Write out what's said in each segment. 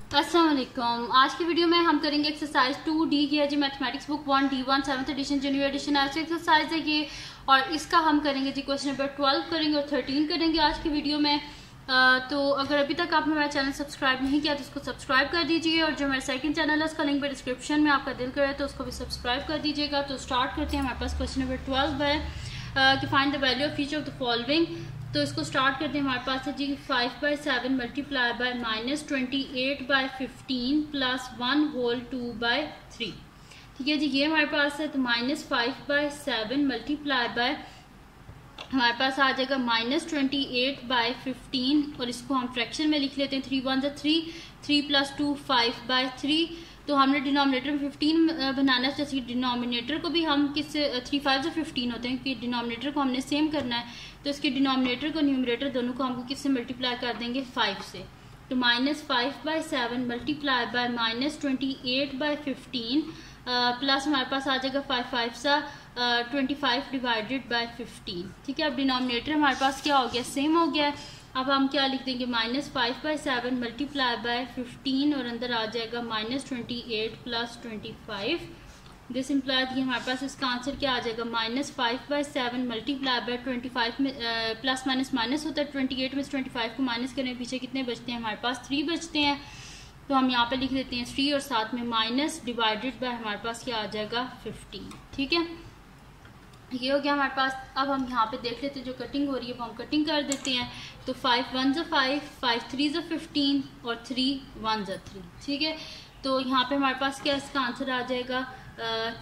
अस्सलाम वालेकुम। आज की वीडियो में हम करेंगे एक्सरसाइज 2D की है जी, mathematics book 1 D1 7th edition junior edition ऐसे एक्सरसाइज है ये। और इसका हम करेंगे जी क्वेश्चन नंबर 12 करेंगे और 13 करेंगे आज की वीडियो में। तो अगर अभी तक आपने मेरा चैनल सब्सक्राइब नहीं किया तो उसको सब्सक्राइब कर दीजिए, और जो मेरा सेकंड चैनल है उसका लिंक भी डिस्क्रिप्शन में, आपका दिल करे तो उसको भी सब्सक्राइब कर दीजिएगा। तो स्टार्ट करते हैं। हमारे पास क्वेश्चन नंबर 12 है कि find the value of each of the following. तो इसको स्टार्ट करते हैं। हमारे पास है जी 5/7 मल्टीप्लाई बाय -28/15 प्लस 1 होल 2/3। ठीक है जी, ये हमारे पास है। तो -5/7 मल्टीप्लाई बाय हमारे पास आ जाएगा -28/15, और इसको हम फ्रैक्शन में लिख लेते हैं। 3 1 3, 3 + 2 5/3। तो हमने डिनोमिनेटर में 15 बनाना है, जैसे डिनोमिनेटर को भी हम किस 3 5 15 होते हैं, क्योंकि डिनोमिनेटर को हमने सेम करना है। तो इसके डिनोमिनेटर को न्यूमरेटर दोनों को हमको किससे मल्टीप्लाई कर देंगे, 5 से। तो -5/7 मल्टीप्लाई बाय -28/15 प्लस हमारे पास आ जाएगा 5 5 सा 25 डिवाइडेड बाय 15। ठीक है, अब डिनोमिनेटर हमारे पास क्या हो गया, सेम हो गया। अब हम क्या लिख देंगे, -5/7 मल्टीप्लाई बाय 15, और अंदर आ जाएगा -28 + 25। दिस इम्प्लाइज कि हमारे पास इसका आंसर क्या आ जाएगा, -5/7 मल्टीप्लाई बाय 25 में प्लस माइनस माइनस होता है। 28 में से 25 को माइनस करें, पीछे कितने बचते हैं, हमारे पास 3 बचते हैं। तो हम यहाँ पे लिख देते हैं 3, और साथ में माइनस डिवाइडेड बाय हमारे पास क्या आ जाएगा, 15। ठीक है, ये हो गया हमारे पास। अब हम यहाँ पे देख लेते हैं जो कटिंग हो रही है वो हम कटिंग कर देते हैं। तो 5 1 5, 5 3 15, और 3 1 3। ठीक है, तो यहाँ पे हमारे पास क्या इसका आंसर आ जाएगा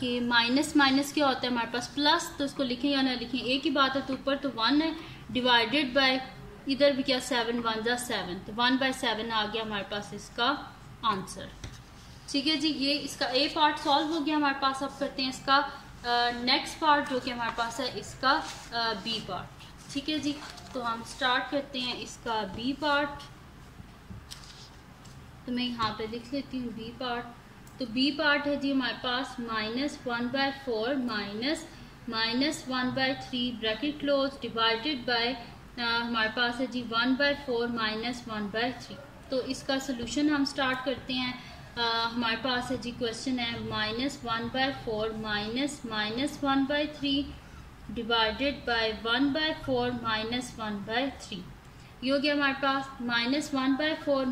कि माइनस माइनस क्या होता है हमारे पास प्लस। तो इसको लिखें या ना लिखें एक ही बात है। तो ऊपर तो 1 है, डिवाइडेड बाय इधर भी क्या 7 1 7, तो 1/7 आ गया हमारे पास इसका आंसर। ठीक है जी, ये इसका ए पार्ट सॉल्व हो गया हमारे पास। अब करते हैं इसका नेक्स्ट पार्ट, जो कि हमारे पास है इसका बी पार्ट। ठीक है जी, तो हम स्टार्ट करते हैं इसका बी पार्ट। तो मैं यहाँ पे लिख लेती हूँ बी पार्ट। तो बी पार्ट है जी हमारे पास -1/4 -1/3 ब्रैकेट क्लोज डिवाइडेड बाय हमारे पास है जी 1/4 -1/3। तो इसका सोल्यूशन हम स्टार्ट करते हैं। हमारे पास है जी क्वेश्चन है -1/4 -1/3 डिवाइडेड बाय 1/4 -1/3। ये हो गया हमारे पास -1/4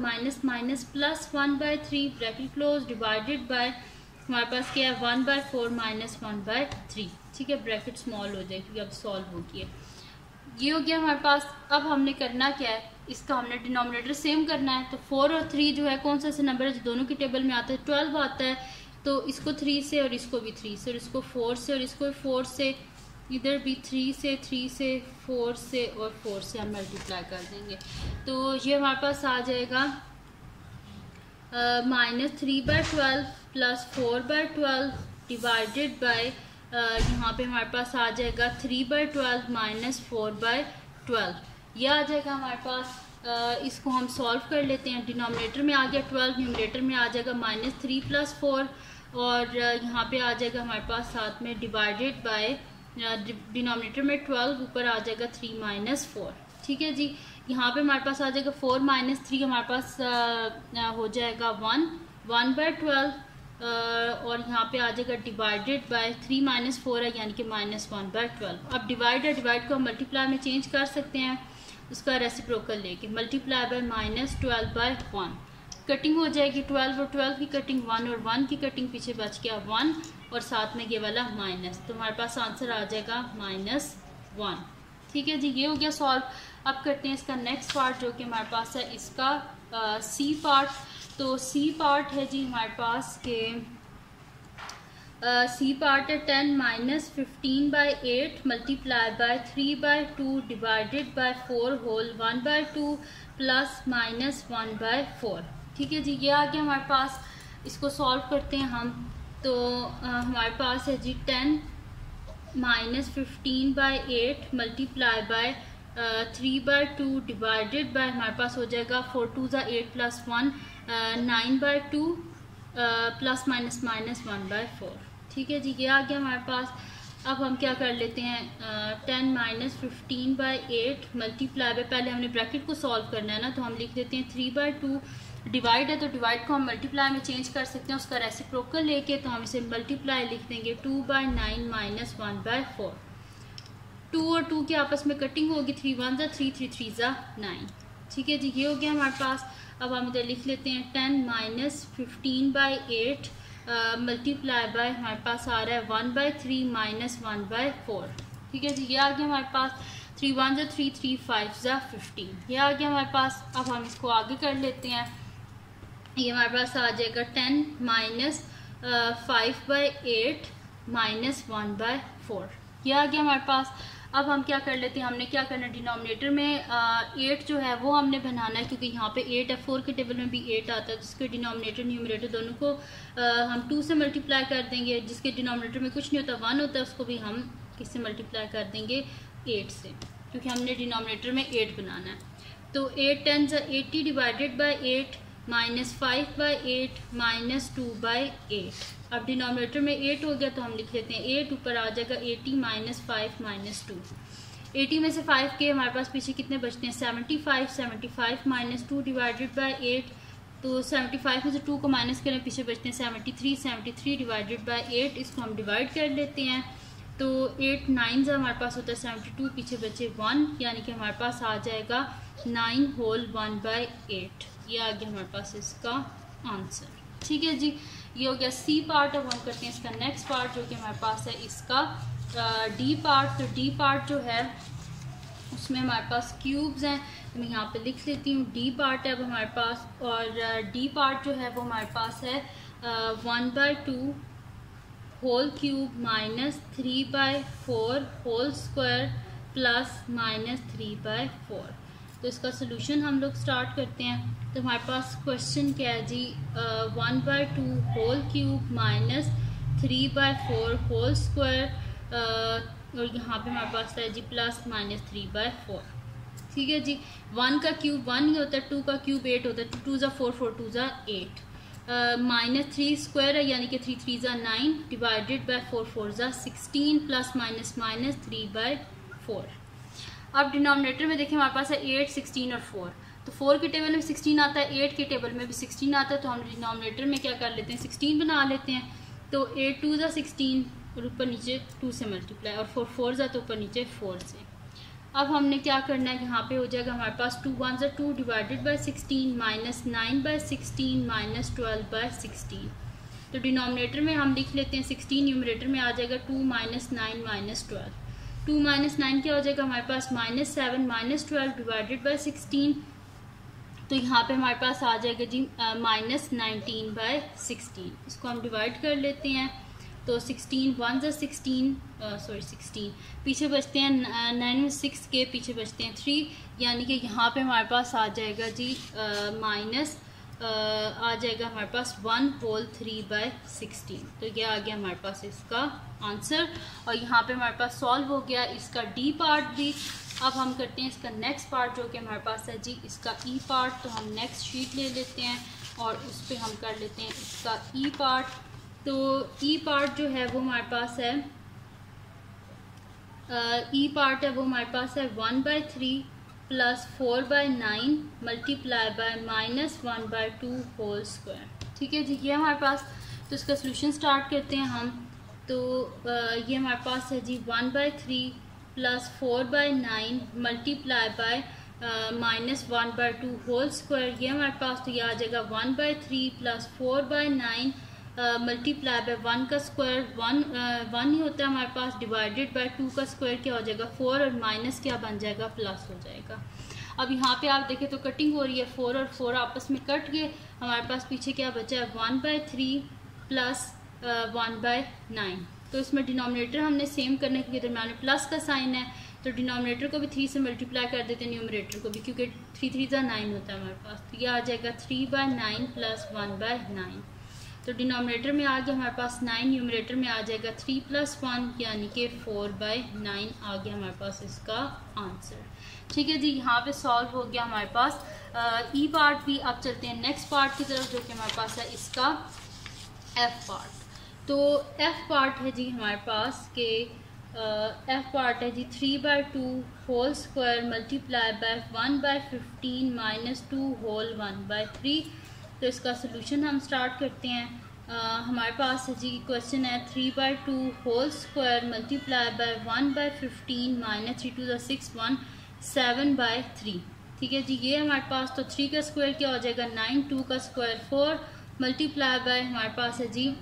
minus plus 1/3 bracket close divided by हमारे पास क्या है 1/4 -1/3। ठीक है, ब्रैकेट स्मॉल हो जाए क्योंकि अब सॉल्व हो गया। ये हो गया हमारे पास। अब हमने करना क्या है, इसका हमने डिनोमिनेटर सेम करना है। तो 4 और 3 जो है कौन सा से नंबर है जो दोनों की टेबल में आता है, 12 आता है। तो इसको 3 से, और इसको भी 3 से, और इसको 4 से, और इसको 4 से, इधर भी 3 से, 3 से, 4 से और 4 से हम मल्टीप्लाई कर देंगे। तो ये हमारे पास आ जाएगा -3/12 प्लस 4/12 डिवाइडेड बाय यहाँ पे हमारे पास आ जाएगा 3/12 माइनस 4/12। ये आ जाएगा हमारे पास। इसको हम सॉल्व कर लेते हैं। डिनोमिनेटर में आ गया 12, न्यूमरेटर में आ जाएगा -3 + 4, और यहाँ पे आ जाएगा हमारे पास साथ में डिवाइडेड बाय डिनोमिनेटर में 12, ऊपर आ जाएगा 3 - 4। ठीक है जी, यहाँ पे हमारे पास आ जाएगा 4 - 3 हमारे पास हो जाएगा 1/12, और यहाँ पे आ जाएगा डिवाइडेड बाय 3 - 4 है, यानी कि -1/12। अब डिवाइड को हम मल्टीप्लाई में चेंज कर सकते हैं, उसका रेसिप्रोकल लेके मल्टीप्लाई बाय -12/1। कटिंग हो जाएगी 12 और 12 की कटिंग, 1 और 1 की कटिंग, पीछे बच गया 1 और साथ में ये वाला माइनस। तो हमारे पास आंसर आ जाएगा -1। ठीक है जी, ये हो गया सॉल्व। अब करते हैं इसका नेक्स्ट पार्ट, जो कि हमारे पास है इसका सी पार्ट। तो सी पार्ट है जी हमारे पास के सी पार्ट है 10 - 15/8 multiply by 3/2 divided by 4 whole 1/2 plus -1/4। ठीक है जी, ये आ गया हमारे पास। इसको सॉल्व करते हैं हम। तो हमारे पास है जी 10 - 15/8 मल्टीप्लाई बाय 3/2 डिवाइडेड बाय हमारे पास हो जाएगा 4 2 8 + 1 9/2 प्लस माइनस -1/4। ठीक है जी, ये आ गया हमारे पास। अब हम क्या कर लेते हैं, 10 - 15/8 मल्टीप्लाई बाय, पहले हमने ब्रैकेट को सॉल्व करना है ना, तो हम लिख देते हैं 3/2 डिवाइड है तो डिवाइड को हम मल्टीप्लाई में चेंज कर सकते हैं, उसका रेसिप्रोकल लेके, तो हम इसे मल्टीप्लाई लिख देंगे 2/9 माइनस 1/4। 2 और 2 के आपस में कटिंग होगी, 3 1 ज़ा 3 3 3 ज़ा 9। ठीक है जी, ये हो गया हमारे पास। अब हम इधर लिख लेते हैं 10 माइनस 15/8 मल्टीप्लाई बाय हमारे पास आ रहा है 1/3 माइनस 1/4। ठीक है जी, ये आ गया हमारे पास। 3 1 ज़ा 3 3 5 ज़ा 15, ये आ गया हमारे पास। अब हम इसको आगे कर लेते हैं, ये हमारे पास आ जाएगा 10 माइनस 5/8 माइनस 1/4, ये आ गया हमारे पास। अब हम क्या कर लेते हैं, हमने क्या करना है, डिनोमिनेटर में 8 जो है वो हमने बनाना है, क्योंकि यहाँ पे 8 है, 4 के टेबल में भी 8 आता है, जिसके डिनोमिनेटर न्यूमरेटर दोनों को हम 2 से मल्टीप्लाई कर देंगे। जिसके डिनोमिनेटर में कुछ नहीं होता, 1 होता है, उसको भी हम किससे मल्टीप्लाई कर देंगे, 8 से, क्योंकि हमने डिनोमिनेटर में 8 बनाना है। तो 8 10 ज़ा 80 डिवाइडेड बाई 8 माइनस 5/8 माइनस 2/8। अब डिनोमिनेटर में 8 हो गया तो हम लिख लेते हैं 8, ऊपर आ जाएगा 80 माइनस 5 माइनस 2। 80 में से 5 के हमारे पास पीछे कितने बचते हैं, 75। 75 माइनस 2 डिवाइडेड बाई 8, तो 75 में से 2 को माइनस करें, पीछे बचते हैं 73। 73 डिवाइडेड बाई 8, इसको हम डिवाइड कर लेते हैं, तो 8 9 से हमारे पास होता है 72, पीछे बचे 1, यानी कि हमारे पास आ जाएगा 9 होल 1/8। ये आ गया हमारे पास इसका आंसर। ठीक है जी, ये हो गया सी पार्ट। अब हम करते हैं इसका नेक्स्ट पार्ट, जो कि हमारे पास है इसका डी पार्ट। तो डी पार्ट जो है उसमें हमारे पास क्यूब्स हैं, तो मैं यहाँ पे लिख लेती हूँ डी पार्ट है अब हमारे पास। और डी पार्ट जो है वो हमारे पास है 1/2 whole cube minus 3/4 whole square plus minus 3/4। तो इसका सोल्यूशन हम लोग स्टार्ट करते हैं। तो हमारे पास क्वेश्चन क्या है जी, 1/2 whole cube minus 3/4 whole square, और यहाँ पे हमारे पास है जी प्लस माइनस 3/4। ठीक है जी, 1 का क्यूब 1 ही होता है, 2 का क्यूब 8 होता है, 2 2 ज़ा 4 4 2 ज़ा 8, माइनस 3 स्क्वायर है, यानी कि 3 3 ज़ा 9 डिवाइडेड बाय 4 4 ज़ा 16 प्लस माइनस माइनस 3/4। अब डिनोमिनेटर में देखिए हमारे पास है 8 16 और 4, तो 4 के टेबल में 16 आता है, 8 के टेबल में भी 16 आता है, तो हम डिनोमिनेटर में क्या कर लेते हैं, 16 बना लेते हैं। तो 8 2 ज़ा 16 और ऊपर नीचे 2 से मल्टीप्लाई, और 4 4 ज़ा तो ऊपर नीचे 4 से। अब हमने क्या करना है, यहाँ पे हो जाएगा हमारे पास 2 1 ज़ा 2 डिवाइडेड बाई 16 माइनस 9/16 माइनस 12/16। तो डिनोमिनेटर में हम लिख लेते हैं 16, न्यूमरेटर में आ जाएगा 2 माइनस 9 माइनस 12। 2 माइनस 9 क्या हो जाएगा हमारे पास, माइनस 7 माइनस 12 डिवाइडेड बाई 16, तो यहाँ पे हमारे पास आ जाएगा जी माइनस 19/16। इसको हम डिवाइड कर लेते हैं, तो 16 1 ज़ा 16 16 पीछे बचते हैं 9 में 6 के पीछे बचते हैं 3, यानी कि यहाँ पे हमारे पास आ जाएगा जी माइनस आ जाएगा हमारे पास 1 होल 3/16। तो ये आ गया हमारे पास इसका आंसर, और यहाँ पे हमारे पास सॉल्व हो गया इसका डी पार्ट भी। अब हम करते हैं इसका नेक्स्ट पार्ट, जो कि हमारे पास है जी इसका ई पार्ट। तो हम नेक्स्ट शीट ले लेते हैं और उस पर हम कर लेते हैं इसका ई पार्ट। तो ई पार्ट जो है वो हमारे पास है ई पार्ट है वो हमारे पास है 1/3 plus 4/9 multiply by minus 1/2 whole square. ठीक है जी, ये हमारे पास। तो इसका सोल्यूशन स्टार्ट करते हैं हम। तो ये हमारे पास है जी 1/3 plus 4/9 multiply by minus 1/2 whole square, ये हमारे पास। तो ये आ जाएगा 1/3 प्लस 4/9 मल्टीप्लाई बाय 1 का स्क्वायर 1 ही होता है हमारे पास, डिवाइडेड बाय 2 का स्क्वायर क्या हो जाएगा 4, और माइनस क्या बन जाएगा, प्लस हो जाएगा। अब यहाँ पे आप देखें तो कटिंग हो रही है, 4 और 4 आपस में कट गए, हमारे पास पीछे क्या बचा है 1/3 प्लस 1/9। तो इसमें डिनोमिनेटर हमने सेम करने के दरम्यान में प्लस का साइन है, तो डिनोमिनेटर को भी 3 से मल्टीप्लाई कर देते हैं, न्यूमरेटर को भी, क्योंकि 3 3 ज़ा 9 होता है हमारे पास। तो ये आ जाएगा 3/9 प्लस 1/9। तो डिनोमिनेटर में आ गया हमारे पास 9, न्यूमरेटर में आ जाएगा 3 + 1, यानी कि 4/9 आ गया हमारे पास इसका आंसर। ठीक है जी, यहाँ पे सॉल्व हो गया हमारे पास ई पार्ट भी। अब चलते हैं नेक्स्ट पार्ट की तरफ, जो कि हमारे पास है इसका एफ पार्ट। तो एफ पार्ट है जी हमारे पास के एफ पार्ट है जी 3/2 whole square multiply by 1/15 minus 2 whole 1/3। तो इसका सोल्यूशन हम स्टार्ट करते हैं। हमारे पास है जी क्वेश्चन है 3/2 whole square multiply by 1/15 minus 3 to the 6 1 7/3। ठीक है जी, ये हमारे पास तो 3 का स्क्वायर क्या हो जाएगा 9, 2 का स्क्वायर 4 मल्टीप्लाई बाय हमारे पास है जी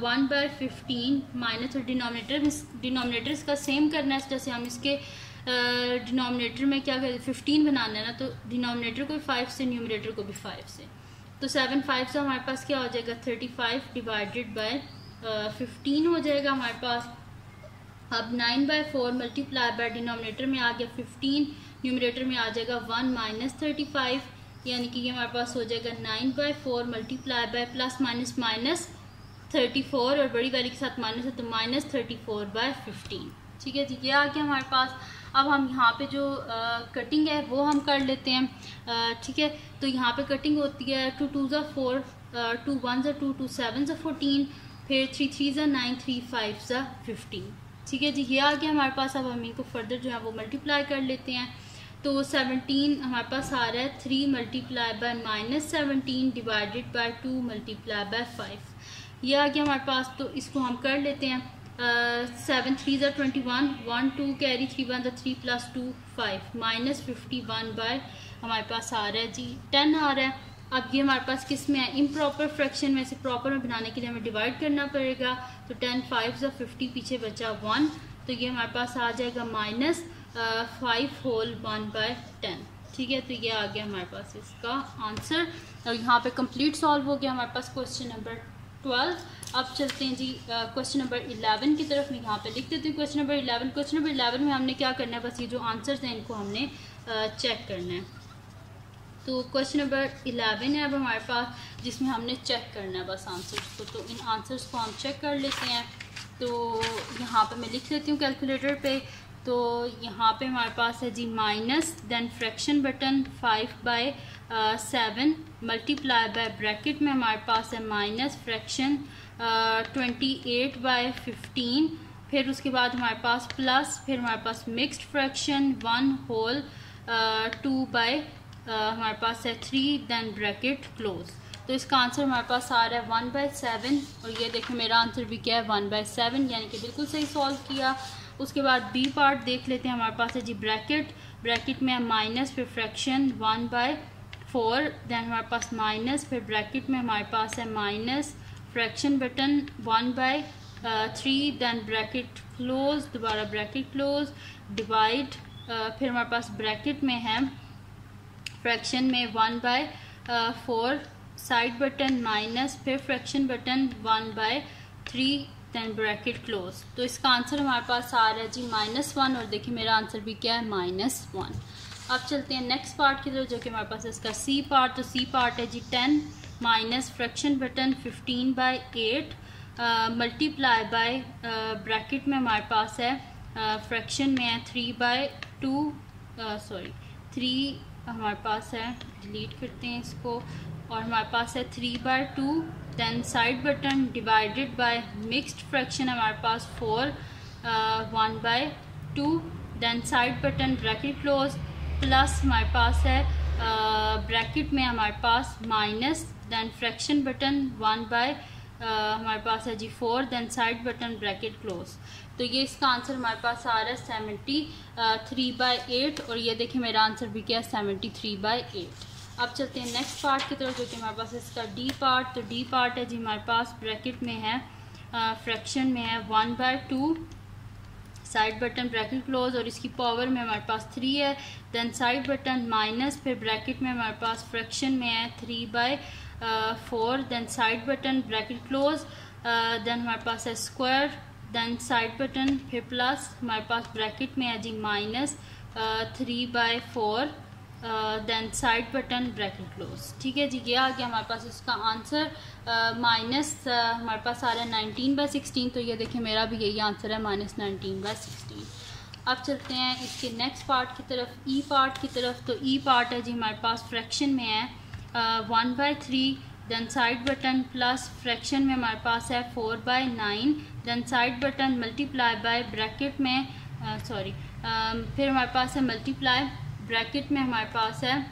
1/15 माइनस और डिनोमिनेटर इसका सेम करना है। जैसे हम इसके डिनोमिनेटर में क्या करें 15 बनाना है ना, तो डिनोमिनेटर को 5 से न्यूमरेटर को भी 5 से, तो 7 5 से हमारे पास क्या हो जाएगा 35 डिवाइडेड बाय 15 हो जाएगा हमारे पास। अब 9/4 मल्टीप्लाई बाय डिनोमिनेटर में आ गया 15, न्यूमरेटर में आ जाएगा 1 माइनस 35, यानी कि ये हमारे पास हो जाएगा 9/4 multiply by plus minus minus 34 और बड़ी वैल्यू के साथ माइनस है तो माइनस 34/15। ठीक है जी, ये आ गया हमारे पास। अब हम यहाँ पे जो कटिंग है वो हम कर लेते हैं। ठीक है, तो यहाँ पे कटिंग होती है 2 2 ज़ा 4, 2 1 ज़ा 2, 2 7 ज़ा 14, फिर 3 3 ज़ा 9, 3 5 ज़ा 15। ठीक है जी, ये आ गया हमारे पास। अब हम इनको फर्दर जो है वो मल्टीप्लाई कर लेते हैं। तो 17 हमारे पास आ रहा है 3 multiply by minus 17 divided by 2 multiply by 5, ये आ गया हमारे पास। तो इसको हम कर लेते हैं। 7 3 ज़ा 21, 1 2 कैरी 3 1 ज़ा 3 प्लस 2 5 माइनस 51 बाय हमारे पास आ रहा है जी 10 आ रहा है। अब ये हमारे पास किस में है इम्प्रॉपर फ्रैक्शन में से प्रॉपर में बनाने के लिए हमें डिवाइड करना पड़ेगा। तो 10 5 ज़ा 50, पीछे बचा 1, तो ये हमारे पास आ जाएगा माइनस 5 होल 1/10। ठीक है, तो ये आ गया हमारे पास इसका आंसर। और यहाँ पे कंप्लीट सॉल्व हो गया हमारे पास क्वेश्चन नंबर 12। अब चलते हैं जी क्वेश्चन नंबर 11 की तरफ। मैं यहाँ पे लिख देती हूँ क्वेश्चन नंबर 11। क्वेश्चन नंबर 11 में हमने क्या करना है, बस ये जो आंसर्स हैं इनको हमने चेक करना है। तो क्वेश्चन नंबर 11 है अब हमारे पास, जिसमें हमने चेक करना है बस आंसर्स को। तो इन आंसर्स को हम चेक कर लेते हैं। तो यहाँ पे मैं लिख लेती हूँ कैलकुलेटर पे। तो यहाँ पे हमारे पास है जी minus, then fraction button 5/7 multiply by bracket में हमारे पास है माइनस फ्रैक्शन 28/15, फिर उसके बाद हमारे पास प्लस, फिर हमारे पास मिक्स्ड फ्रैक्शन 1 होल 2 हमारे पास है 3, देन ब्रैकेट क्लोज। तो इसका आंसर हमारे पास आ रहा है 1/7। और ये देखें मेरा आंसर भी क्या है 1/7, यानी कि बिल्कुल सही सॉल्व किया। उसके बाद बी पार्ट देख लेते हैं। हमारे पास है जी ब्रैकेट में है माइनस, फिर फ्रैक्शन 1/4, देन हमारे पास माइनस, फिर ब्रैकेट में हमारे पास है minus fraction button 1/3, then bracket close, दोबारा ब्रैकेट क्लोज, डिवाइड, फिर हमारे पास ब्रैकेट में है फ्रैक्शन में 1/4, साइड बटन माइनस, फिर fraction button 1/3, then bracket close. तो इसका आंसर हमारे पास आ रहा है जी -1। और देखिए मेरा आंसर भी क्या है -1। अब चलते हैं नेक्स्ट पार्ट की तरफ, जो कि हमारे पास है इसका सी पार्ट। तो सी पार्ट है जी 10 minus fraction button 15/8 multiply by bracket में हमारे पास है फ्रैक्शन में है 3/2, 3 हमारे पास है, डिलीट करते हैं इसको, और हमारे पास है 3/2, then side button divided by mixed fraction हमारे पास 4 1/2, then side button bracket close, plus हमारे पास है ब्रैकेट में हमारे पास माइनस, देन फ्रैक्शन बटन 1/ हमारे पास है जी 4, then side button bracket close. तो ये इसका आंसर हमारे पास आ रहा है 73/8। और ये देखिए मेरा आंसर भी क्या है 73/8। अब चलते हैं नेक्स्ट पार्ट की तरफ, जो कि हमारे पास है इसका डी पार्ट। तो डी पार्ट है जी हमारे पास ब्रैकेट में है फ्रैक्शन में है 1/2, साइड बटन ब्रैकेट क्लोज, और इसकी पावर में हमारे पास 3 है, देन साइड बटन माइनस, फिर ब्रैकेट में हमारे पास फ्रैक्शन में है 3/4, then side button bracket close, then हमारे पास है स्क्वायर, देन साइड बटन, फिर प्लस, हमारे पास ब्रैकेट में है जी -3/4, then side button bracket close. ठीक है जी, ये आ गया हमारे पास इसका आंसर। माइनस हमारे पास आ रहा है 19/16। तो ये देखिए मेरा भी यही आंसर है -19/16। अब चलते हैं इसके नेक्स्ट पार्ट की तरफ, ई पार्ट की तरफ। तो ई पार्ट है जी हमारे पास फ्रैक्शन में है 1/3, then side button plus fraction में हमारे पास है 4/9, then side button multiply by bracket में फिर हमारे पास है मल्टीप्लाई, ब्रैकेट में हमारे पास है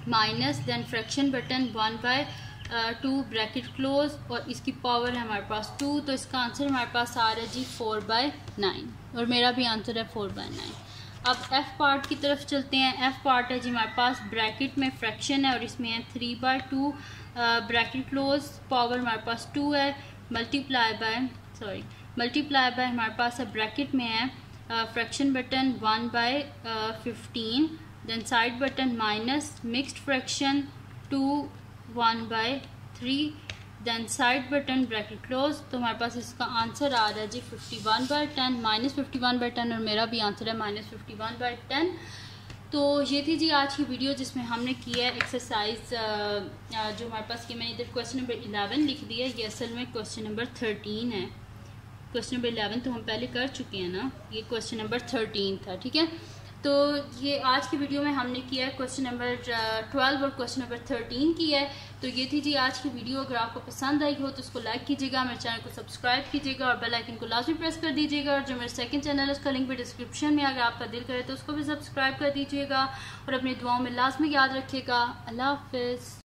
minus then fraction button 1/2 bracket close और इसकी पावर है हमारे पास 2, तो इसका आंसर हमारे पास आ रहा है जी 4/9 और मेरा भी आंसर है 4/9। अब एफ पार्ट की तरफ चलते हैं। एफ पार्ट है जी हमारे पास ब्रैकेट में फ्रैक्शन है और इसमें है 3/2 ब्रैकेट क्लोज, पावर हमारे पास 2 है, मल्टीप्लाई बाय हमारे पास है ब्रैकेट में है fraction button 1/15 then side button minus mixed fraction 2 1/3 then side button bracket close. तो हमारे पास इसका आंसर आ रहा है जी 51/10 -51/10 और मेरा भी आंसर है -51/10। तो ये थी जी आज की वीडियो जिसमें हमने किया है एक्सरसाइज जो हमारे पास की मैंने इधर क्वेश्चन नंबर 11 लिख दिया है, ये असल में क्वेश्चन नंबर 13 है। क्वेश्चन नंबर 11 तो हम पहले कर चुके हैं ना, ये क्वेश्चन नंबर 13 था, ठीक है। तो ये आज की वीडियो में हमने किया है क्वेश्चन नंबर 12 और क्वेश्चन नंबर 13 किया है। तो ये थी जी आज की वीडियो। अगर आपको पसंद आई हो तो उसको लाइक कीजिएगा, मेरे चैनल को सब्सक्राइब कीजिएगा और बेल आइकन को लाजमी प्रेस कर दीजिएगा। और जो मेरा सेकंड चैनल है उसका लिंक भी डिस्क्रिप्शन में, अगर आपका दिल करे तो उसको भी सब्सक्राइब कर दीजिएगा और अपनी दुआओं में लाजमी याद रखिएगा। अल्लाह हाफिज़।